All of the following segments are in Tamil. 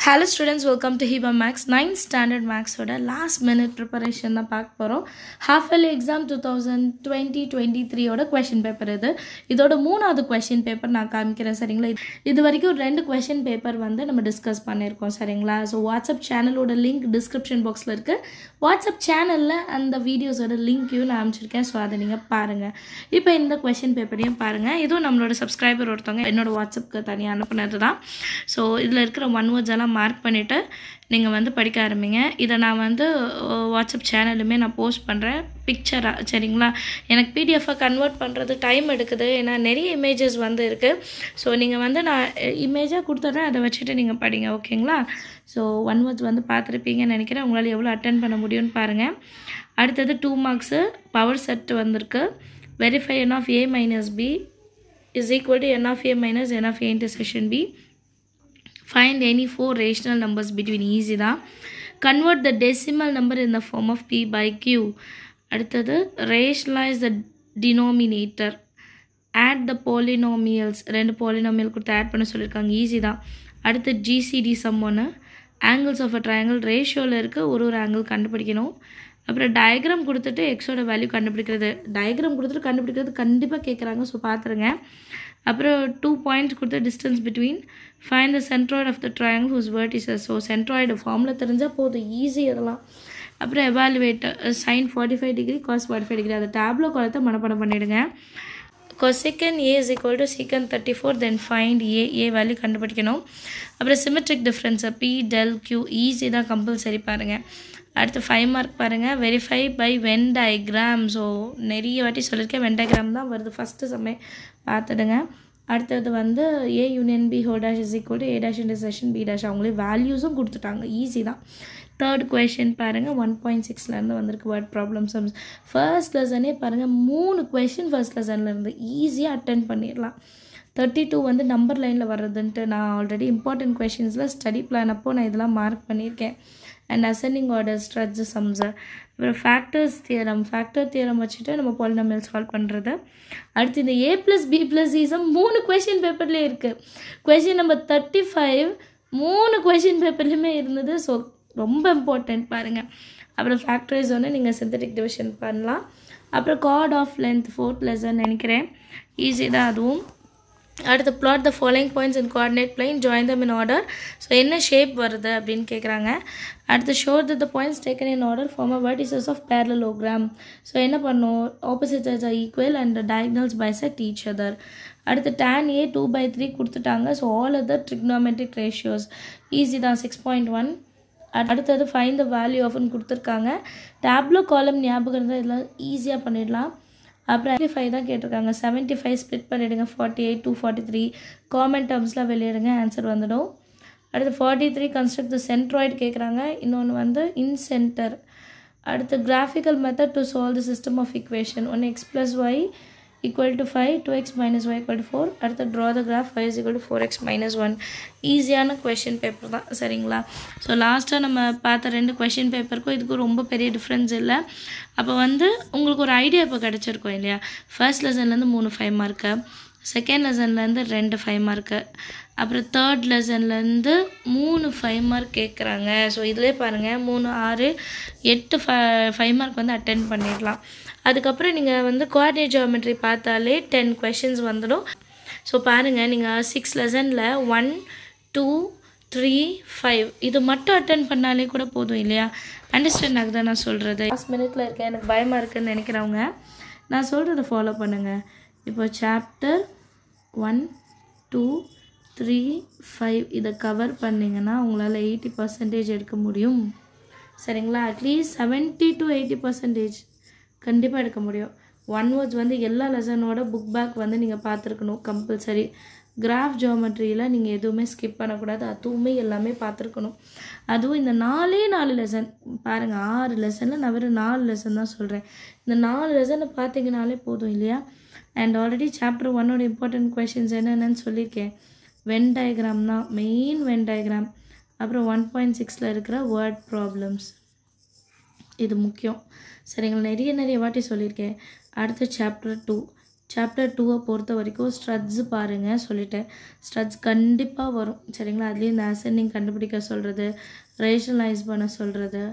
Hello students, welcome to Hiba Max 9th standard Max oda last minute preparation na paak porom. Half yearly exam 2020-23 oda question paper idoda moonavathu question paper na kaamikiren saringla. Idu varaikum rendu question paper vandu nama discuss pannirukom saringla. So WhatsApp channel oda link description box la irukku. WhatsApp channel la and videos oda link yu na aamichiruken, so adha neenga paarenga. Ipo indha question paper iyum paarenga. Idu nammaloda subscriber orthanga ennoda WhatsApp ku thaniya anupunadhu da. So idla irukra one words alla mark பண்ணிட்டு நீங்க வந்து படிக்க ஆரம்பிங்க. இத நான் வந்து வாட்ஸ்அப் சேனலுமே நான் போஸ்ட் பண்றேன் பிக்சரா, சரிங்களா? எனக்கு PDF கன்வர்ட் பண்றது டைம் எடுக்குது. ஏனா நிறைய இமேजेस வந்து இருக்கு. சோ நீங்க வந்து நான் இமேஜா கொடுத்துறேன், அதை வச்சிட்டு நீங்க படிங்க, ஓகேங்களா? சோ ஒன் வேர்ட்ஸ் வந்து பார்த்திருப்பீங்கன்னு நினைக்கிறேன். உங்களால எவ்வளவு அட்டெண்ட் பண்ண முடியும்னு பாருங்க. அடுத்து 2 மார்க்ஸ் பவர் செட் வந்திருக்கு. Verify n of a minus b is equal to n of a minus n of a intersection b. Find any four rational numbers between easy da. Convert the decimal number in the form of p by q. அடுத்தது rationalize the denominator. Add the polynomials. ரெண்டு polynomial கொடுத்து ஆட் பண்ண சொல்லிருக்காங்க, ஈஸி தான். அடுத்து GCD sum ஒன்று. angles of a triangle ரேஷியோவில் இருக்கு, ஒரு ஆங்கிள் கண்டுபிடிக்கணும். அப்புறம் டயக்ராம் கொடுத்துட்டு எக்ஸோட வேல்யூ கண்டுபிடிக்கிறது. டயக்ராம் கொடுத்துட்டு கண்டுபிடிக்கிறது கண்டிப்பாக கேட்குறாங்க, ஸோ பார்த்துருங்க. அப்புறம் 2 பாயிண்ட்ஸ் கொடுத்து distance between. Find the centroid of the triangle whose vertices. So centroid ஃபார்மில் தெரிஞ்சால் போதும், ஈஸி அதெல்லாம். அப்புறம் evaluate sine 45 degree cos 45 degree, அதை டேப்லோ காலத்தை மனப்பாடம் பண்ணிவிடுங்க. cosecant a is equal to secant 34, then find a value கண்டுபிடிக்கணும். அப்புறம் symmetric difference p del q easy தான், கம்பல்சரி பாருங்கள். அடுத்து 5 மார்க் பாருங்கள். Verify by Venn diagram. So நிறைய வாட்டி சொல்லியிருக்கேன், வென் டயக்ராம் தான் வருது ஃபஸ்ட்டு சமயம், பார்த்துடுங்க. அடுத்தது வந்து a union b whole dash is equal to a dash intersection b dash. அவங்களே வேல்யூஸும் கொடுத்துட்டாங்க, ஈஸி தான். தேர்ட் கொஷின் பாருங்கள், 1.6லேருந்து வந்திருக்கு வேர்ட் ப்ராப்ளம் சம்ஸ். ஃபர்ஸ்ட் லெசனே பாருங்கள், 3 கொஷின் ஃபர்ஸ்ட் லெசன்லேருந்து ஈஸியாக அட்டென்ட் பண்ணிடலாம். 32 வந்து நம்பர் லைனில் வர்றதுன்ட்டு நான் ஆல்ரெடி இம்பார்ட்டன்ட் கொஷின்ஸில் ஸ்டடி பிளான் அப்போது நான் இதெல்லாம் மார்க் பண்ணியிருக்கேன். And ascending order stretch sums. அப்புறம் ஃபேக்டர் தியரம் வச்சுட்டு நம்ம பாலினாமியல் சால்வ் பண்ணுறது. அடுத்து இந்த a + b + c some 3 question பேப்பர்லேயே இருக்குது. கொஷின் நம்பர் 35 3 கொஷின் பேப்பர்லேயுமே இருந்தது, ஸோ ரொம்ப இம்பார்ட்டன்ட் பாருங்கள். அப்புறம் ஃபேக்டரைஸ் ஒன்று நீங்கள் சிந்தட்டிக் டிவிஷன் பண்ணலாம். அப்புறம் chord of length 4th lesson நினைக்கிறேன், ஈஸி தான் அதுவும். அடுத்து plot the following points in coordinate plane, join them in order. So என்ன ஷேப் வருது அப்படின்னு கேட்குறாங்க. அடுத்து show that the points taken in order form a vertices of parallelogram. So என்ன பண்ணும், opposite sides are equal and the diagonals bisect each other. அடுத்து tan a 2/3 கொடுத்துட்டாங்க. So all other trigonometric ratios easy தான், 6.1. அடுத்தது find the value of கொடுத்துருக்காங்க. டேப்லோ காலம் ஞாபகம் இருந்தால் இதெல்லாம் ஈஸியாக பண்ணிடலாம். அப்புறம் 75 தான் கேட்டிருக்காங்க. 75 ஸ்ப்ளிட் பண்ணிவிடுங்க, 48 243 காமன் டேர்ம்ஸ்லாம் வெளியிடுங்க, ஆன்சர் வந்துடும். அடுத்து 43 கன்ஸ்ட்ரக்ட் த சென்ட்ராய்டு கேட்குறாங்க. இன்னொன்று வந்து இன் சென்டர். அடுத்து graphical method to solve the system of equation. ஒன்று x + y = 5, 2x - y = 4. அடுத்து draw the graph y = 4x - 1. ஈஸியான கொஷின் பேப்பர் தான், சரிங்களா? ஸோ லாஸ்ட்டாக நம்ம பார்த்த 2 கொஷின் பேப்பருக்கும் இதுக்கும் ரொம்ப பெரிய டிஃப்ரென்ஸ் இல்லை. அப்போ வந்து உங்களுக்கு ஒரு ஐடியா இப்போ கிடச்சிருக்கும் இல்லையா? ஃபர்ஸ்ட் லெசன்லேருந்து 3 5 மார்க்கு, செகண்ட் லெசன்லேருந்து 2 5 மார்க்கு, அப்புறம் தேர்ட் லெசன்லேருந்து 3 5 மார்க் கேட்குறாங்க. ஸோ இதிலே பாருங்கள் 3 6 8 5 மார்க் வந்து அட்டென்ட் பண்ணிடலாம். அதுக்கப்புறம் நீங்கள் வந்து கோஆர்டினேட் ஜியோமெட்ரி பார்த்தாலே 10 கொஷின்ஸ் வந்துடும். ஸோ பாருங்கள், நீங்கள் 6 லெசனில் 1 2 3 5 இது மட்டும் அட்டென்ட் பண்ணாலே கூட போதும் இல்லையா? அண்டர்ஸ்டாண்ட் ஆகுதா நான் சொல்கிறது? லாஸ்ட் மினிட்ல இருக்கேன், எனக்கு பயமாக இருக்குதுன்னு நினைக்கிறவங்க நான் சொல்கிறத ஃபாலோ பண்ணுங்கள். இப்போ சாப்டர் 1 2 3 5 இதை கவர் பண்ணிங்கன்னா உங்களால் 80% எடுக்க முடியும், சரிங்களா? அட்லீஸ்ட் 70 to 80% கண்டிப்பாக எடுக்க முடியும். ஒன் வேர்ட்ஸ் வந்து எல்லா லெசனோட புக் பேக் வந்து நீங்கள் பார்த்துருக்கணும் கம்பல்சரி. கிராஃப் ஜியோமெட்ரியில் நீங்கள் எதுவுமே ஸ்கிப் பண்ணக்கூடாது, அதுவுமே எல்லாமே பார்த்துருக்கணும். அதுவும் இந்த 4 லெசன் பாருங்கள், 6 லெசனில் நான் வெறும் 4 லெசன் தான் சொல்கிறேன். இந்த 4 லெசனை பார்த்தீங்கனாலே போதும் இல்லையா? அண்ட் ஆல்ரெடி சாப்டர் 1ஓட இம்பார்ட்டன்ட் கொஷின்ஸ் என்னென்னு சொல்லியிருக்கேன். வென் டயக்ராம் தான் மெயின், வென் டயக்ராம். அப்புறம் 1.6ல் இருக்கிற வேர்ட் ப்ராப்ளம்ஸ், இது முக்கியம், சரிங்களா? நிறைய வாட்டி சொல்லியிருக்கேன். அடுத்து சாப்டர் 2 சாப்டர் 2 பொறுத்த வரைக்கும் ஸ்ட்ரட்ஸ் பாருங்கள் சொல்லிட்டேன். ஸ்ட்ரட்ஸ் கண்டிப்பாக வரும் சரிங்களா. அதுலேயும் இந்த அசெண்டிங் கண்டுபிடிக்க சொல்கிறது, ரேஷனலைஸ் பண்ண சொல்கிறது.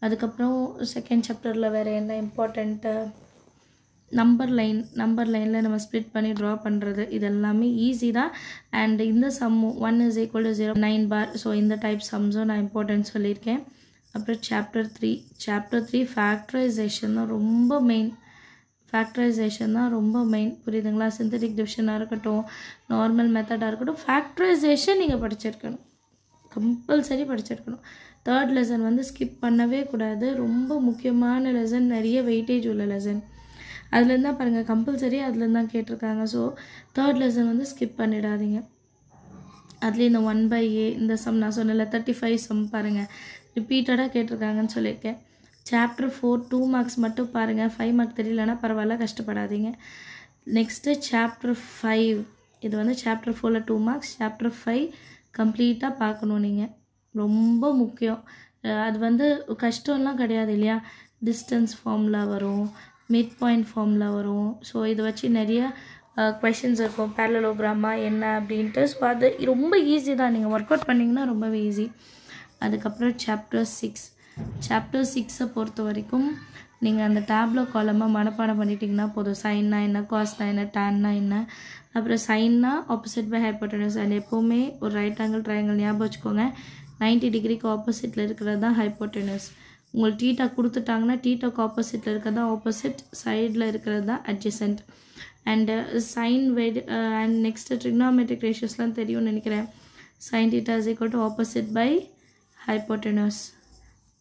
அதுக்கப்புறம் செகண்ட் சாப்டரில் வேறு என்ன இம்பார்ட்டண்ட்டு, நம்பர் லைனில் நம்ம ஸ்ப்ளிட் பண்ணி ட்ரா பண்ணுறது, இது எல்லாமே ஈஸி தான். அண்ட் இந்த சம்மும் 1 = 0 9 பார். ஸோ இந்த டைப் சம்ஸும் நான் இம்பார்ட்டன்ட் சொல்லியிருக்கேன். அப்புறம் சாப்டர் 3 ஃபேக்டரைசேஷன் தான் ரொம்ப மெயின். புரியுதுங்களா. சிந்தட்டிக் டிவிஷனாக இருக்கட்டும், நார்மல் மெத்தடாக இருக்கட்டும், ஃபேக்டரைசேஷன் நீங்கள் படிச்சிருக்கணும், கம்பல்சரி படிச்சிருக்கணும். 3rd லெசன் வந்து ஸ்கிப் பண்ணவே கூடாது. ரொம்ப முக்கியமான லெசன், நிறைய வெயிட்டேஜ் உள்ள லெசன். அதுலேருந்து தான் பாருங்கள் கம்பல்சரி அதுலேருந்து தான் கேட்டிருக்காங்க. ஸோ 3rd லெசன் வந்து ஸ்கிப் பண்ணிடாதீங்க. அதுலேயும் இந்த 1/a இந்த சம் நான் சொன்னல 35 சம் பாருங்கள் ரிப்பீட்டடாக கேட்டிருக்காங்கன்னு சொல்லியிருக்கேன். சாப்டர் 4 2 மார்க்ஸ் மட்டும் பாருங்கள். 5 மார்க் தெரியலன்னா பரவாயில்ல, கஷ்டப்படாதீங்க. நெக்ஸ்ட்டு சாப்டர் 5 இது வந்து சாப்டர் 4ல் 2 மார்க்ஸ். சாப்டர் 5 கம்ப்ளீட்டாக பார்க்கணும் நீங்கள், ரொம்ப முக்கியம். அது வந்து கஷ்டம்லாம் கிடையாது இல்லையா. டிஸ்டன்ஸ் ஃபார்முலா வரும், மிட் பாயிண்ட் ஃபார்முலா வரும். ஸோ இதை வச்சு நிறைய கொஷின்ஸ் இருக்கும், பேரலோகிராமா என்ன அப்படின்ட்டு. ஸோ அது ரொம்ப ஈஸி தான், நீங்கள் ஒர்க் அவுட் பண்ணிங்கன்னா ரொம்பவே ஈஸி. அதுக்கப்புறம் சாப்டர் 6 பொறுத்த வரைக்கும் நீங்கள் அந்த டேப்லோ காலமாக மனப்பாடம் பண்ணிட்டீங்கன்னா போதும். சைன்னா என்ன, காஸ்னா என்ன, டேன்னா என்ன. அப்புறம் சைன்னா ஆப்போசிட் பை ஹைப்போட்டனஸ். அண்ட் எப்போவுமே ஒரு ரைட் ஆங்கிள் ட்ரையாங்கிள் ஞாபகம் வச்சுக்கோங்க, 90 டிகிரிக்கு ஆப்போசிட்டில் இருக்கிறது தான் ஹைப்போட்டனஸ். உங்களுக்கு டீட்டா கொடுத்துட்டாங்கன்னா டீட்டாக்கு ஆப்போசிட்டில் இருக்கிறது தான் ஆப்போசிட், சைடில் இருக்கிறது தான் adjacent. And sine and next trigonometric ரேஷியோஸ்லாம் தெரியும்னு நினைக்கிறேன். sin theta is equal to opposite by hypotenuse,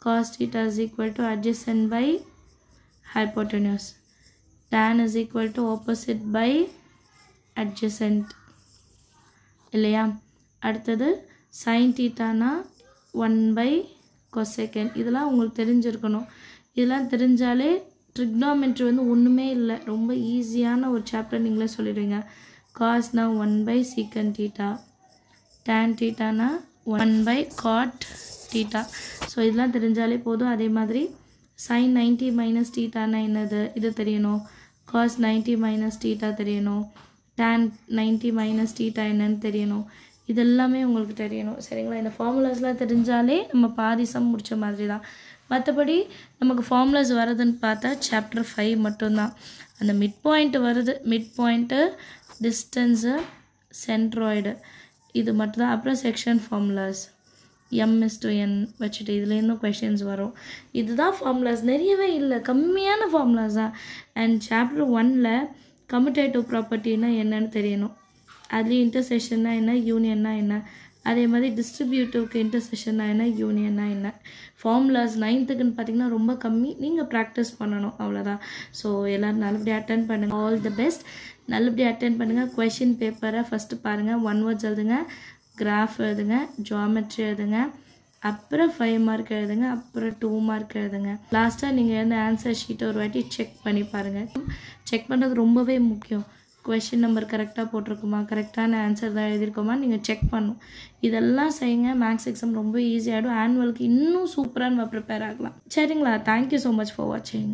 cos theta is equal to adjacent by hypotenuse, tan is equal to opposite by adjacent இல்லையா. அடுத்தது sin thetaனா 1/cosecant. இதெல்லாம் உங்களுக்கு தெரிஞ்சிருக்கணும். இதெல்லாம் தெரிஞ்சாலே ட்ரிக்னாமெட்ரி வந்து ஒன்றுமே இல்லை, ரொம்ப ஈஸியான ஒரு சாப்டர் நீங்களே சொல்லிடுவீங்க. காஸ்னா 1/secant theta, tan thetaனா 1/cot theta. So இதெல்லாம் தெரிஞ்சாலே போதும். அதே மாதிரி sin 90 - thetaனா என்னது இது தெரியணும், cos 90 - theta தெரியணும், tan 90 - theta என்னன்னு தெரியணும். இதெல்லாமே உங்களுக்கு தெரியணும் சரிங்களா. இந்த ஃபார்முலாஸ்லாம் தெரிஞ்சாலே நம்ம பாதி சம் முடித்த மாதிரி தான். மற்றபடி நமக்கு ஃபார்முலாஸ் வருதுன்னு பார்த்தா சாப்டர் 5 மட்டும்தான். அந்த மிட் பாயிண்ட் வருது, மிட் பாயிண்ட்டு, டிஸ்டன்ஸு, சென்ட்ராய்டு, இது மட்டும்தான். அப்புறம் செக்ஷன் ஃபார்முலாஸ் m/n வச்சுட்டு இதுலேருந்தும் கொஷின்ஸ் வரும். இதுதான் ஃபார்முலாஸ், நிறையவே இல்லை, கம்மியான ஃபார்முலாஸ் தான். அண்ட் சாப்டர் 1ல் கம்யூட்டேட்டிவ் ப்ராப்பர்ட்டின்னா என்னன்னு தெரியணும். அதுலேயும் இன்டர்செக்ஷன்னா என்ன, யூனியன்னா என்ன. அதே மாதிரி டிஸ்ட்ரிபியூட்டிவ்க்கு இன்டர்செக்ஷன்னா என்ன, யூனியன்னா என்ன. ஃபார்முலாஸ் 9க்குன்னு பார்த்தீங்கன்னா ரொம்ப கம்மி, நீங்கள் ப்ராக்டிஸ் பண்ணணும், அவ்வளோதான். ஸோ எல்லோரும் நல்லபடியாக அட்டென்ட் பண்ணுங்கள். All the best. நல்லபடியாக அட்டென்ட் பண்ணுங்கள். கொஷின் பேப்பரை ஃபஸ்ட்டு பாருங்கள், 1 words எழுதுங்க, கிராஃப் எழுதுங்க, ஜியாமெட்ரி எழுதுங்க, அப்புறம் 5 மார்க் எழுதுங்க, அப்புறம் 2 மார்க் எழுதுங்க. லாஸ்ட்டாக நீங்கள் எழுந்த ஆன்சர் ஷீட்டை ஒரு வாட்டி செக் பண்ணி பாருங்கள். செக் பண்ணுறது ரொம்பவே முக்கியம். கொஷின் நம்பர் கரெக்டாக போட்டிருக்குமா, கரெக்டான ஆன்சர் தான் எழுதியிருக்கோமா நீங்கள் செக் பண்ணணும். இதெல்லாம் செய்யுங்க. மேக்ஸ் எக்ஸாம் ரொம்ப ஈஸியாகிடும். ஆனுவலுக்கு இன்னும் சூப்பராக நம்ம ப்ரிப்பேர் ஆகலாம் சரிங்களா. தேங்க்யூ ஸோ மச் ஃபார் வாட்சிங்.